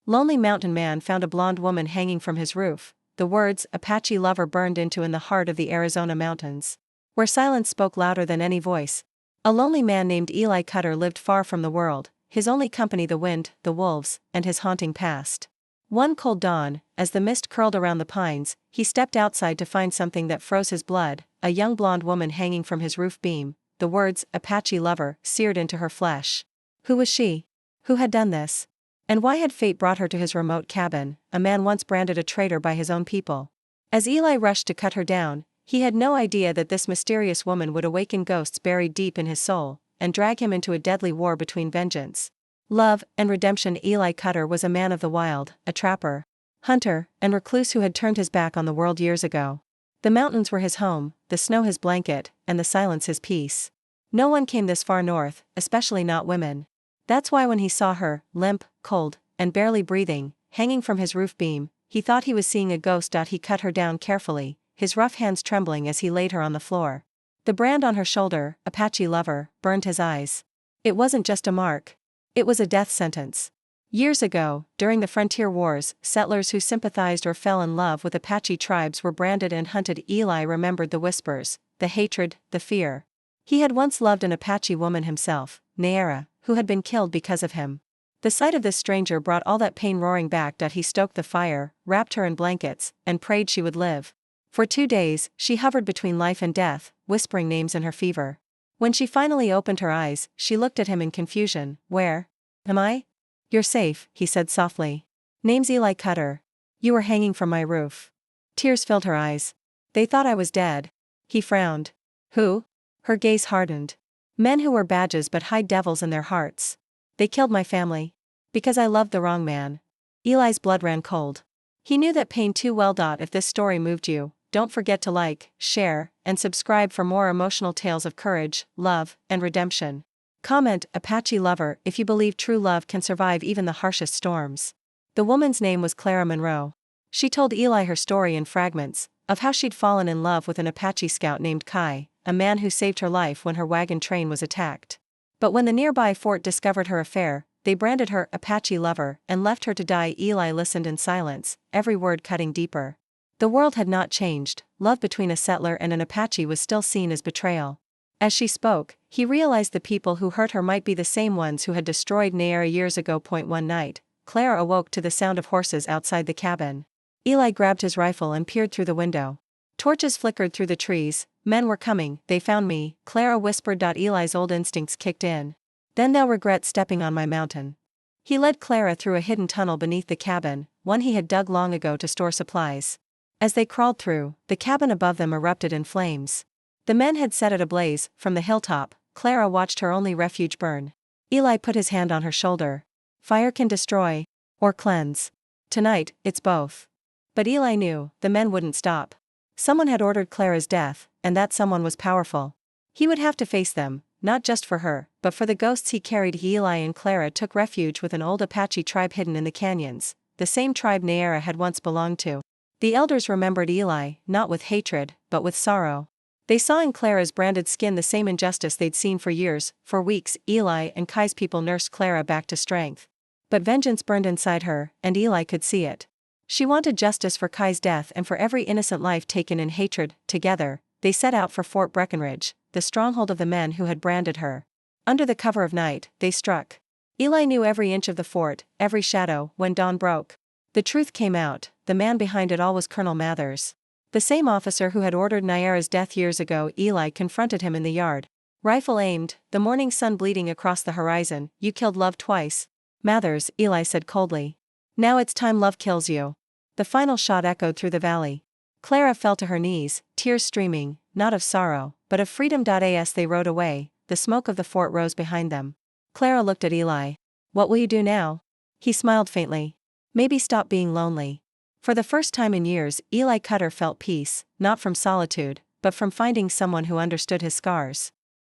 Lonely mountain man found a blonde woman hanging from his roof. The words, Apache Lover, burned into in the heart of the Arizona mountains, where silence spoke louder than any voice. A lonely man named Eli Cutter lived far from the world, his only company the wind, the wolves, and his haunting past. One cold dawn, as the mist curled around the pines, he stepped outside to find something that froze his blood, a young blonde woman hanging from his roof beam. The words, Apache Lover, seared into her flesh. Who was she? Who had done this? And why had fate brought her to his remote cabin, a man once branded a traitor by his own people? As Eli rushed to cut her down, he had no idea that this mysterious woman would awaken ghosts buried deep in his soul, and drag him into a deadly war between vengeance, love, and redemption. Eli Cutter was a man of the wild, a trapper, hunter, and recluse who had turned his back on the world years ago. The mountains were his home, the snow his blanket, and the silence his peace. No one came this far north, especially not women. That's why when he saw her, limp, cold, and barely breathing, hanging from his roof beam, he thought he was seeing a ghost. He cut her down carefully, his rough hands trembling as he laid her on the floor. The brand on her shoulder, Apache Lover, burned his eyes. It wasn't just a mark. It was a death sentence. Years ago, during the frontier wars, settlers who sympathized or fell in love with Apache tribes were branded and hunted. Eli remembered the whispers, the hatred, the fear. He had once loved an Apache woman himself, Nayara, who had been killed because of him. The sight of this stranger brought all that pain roaring back. He stoked the fire, wrapped her in blankets, and prayed she would live. For 2 days, she hovered between life and death, whispering names in her fever. When she finally opened her eyes, she looked at him in confusion. Where am I? You're safe, he said softly. Name's Eli Cutter. You were hanging from my roof. Tears filled her eyes. They thought I was dead. He frowned. Who? Her gaze hardened. Men who wear badges but hide devils in their hearts. They killed my family. Because I loved the wrong man. Eli's blood ran cold. He knew that pain too well. If this story moved you, don't forget to like, share, and subscribe for more emotional tales of courage, love, and redemption. Comment, Apache Lover, if you believe true love can survive even the harshest storms. The woman's name was Clara Monroe. She told Eli her story in fragments, of how she'd fallen in love with an Apache scout named Kai, a man who saved her life when her wagon train was attacked. But when the nearby fort discovered her affair, they branded her Apache Lover and left her to die. Eli listened in silence, every word cutting deeper. The world had not changed. Love between a settler and an Apache was still seen as betrayal. As she spoke, he realized the people who hurt her might be the same ones who had destroyed Nayara years ago. One night, Clara awoke to the sound of horses outside the cabin. Eli grabbed his rifle and peered through the window. Torches flickered through the trees. Men were coming. They found me, Clara whispered. Eli's old instincts kicked in. Then they'll regret stepping on my mountain. He led Clara through a hidden tunnel beneath the cabin, one he had dug long ago to store supplies. As they crawled through, the cabin above them erupted in flames. The men had set it ablaze. From the hilltop, Clara watched her only refuge burn. Eli put his hand on her shoulder. Fire can destroy, or cleanse. Tonight, it's both. But Eli knew, the men wouldn't stop. Someone had ordered Clara's death, and that someone was powerful. He would have to face them, not just for her, but for the ghosts he carried. Eli and Clara took refuge with an old Apache tribe hidden in the canyons, the same tribe Nayara had once belonged to. The elders remembered Eli, not with hatred, but with sorrow. They saw in Clara's branded skin the same injustice they'd seen for years. For weeks, Eli and Kai's people nursed Clara back to strength. But vengeance burned inside her, and Eli could see it. She wanted justice for Kai's death and for every innocent life taken in hatred. Together, they set out for Fort Breckenridge, the stronghold of the men who had branded her. Under the cover of night, they struck. Eli knew every inch of the fort, every shadow. When dawn broke, the truth came out. The man behind it all was Colonel Mathers, the same officer who had ordered Nayara's death years ago. Eli confronted him in the yard. Rifle aimed, the morning sun bleeding across the horizon. You killed love twice. Mathers, Eli said coldly. Now it's time love kills you. The final shot echoed through the valley. Clara fell to her knees, tears streaming, not of sorrow, but of freedom. As they rode away, the smoke of the fort rose behind them. Clara looked at Eli. What will you do now? He smiled faintly. Maybe stop being lonely. For the first time in years, Eli Cutter felt peace, not from solitude, but from finding someone who understood his scars.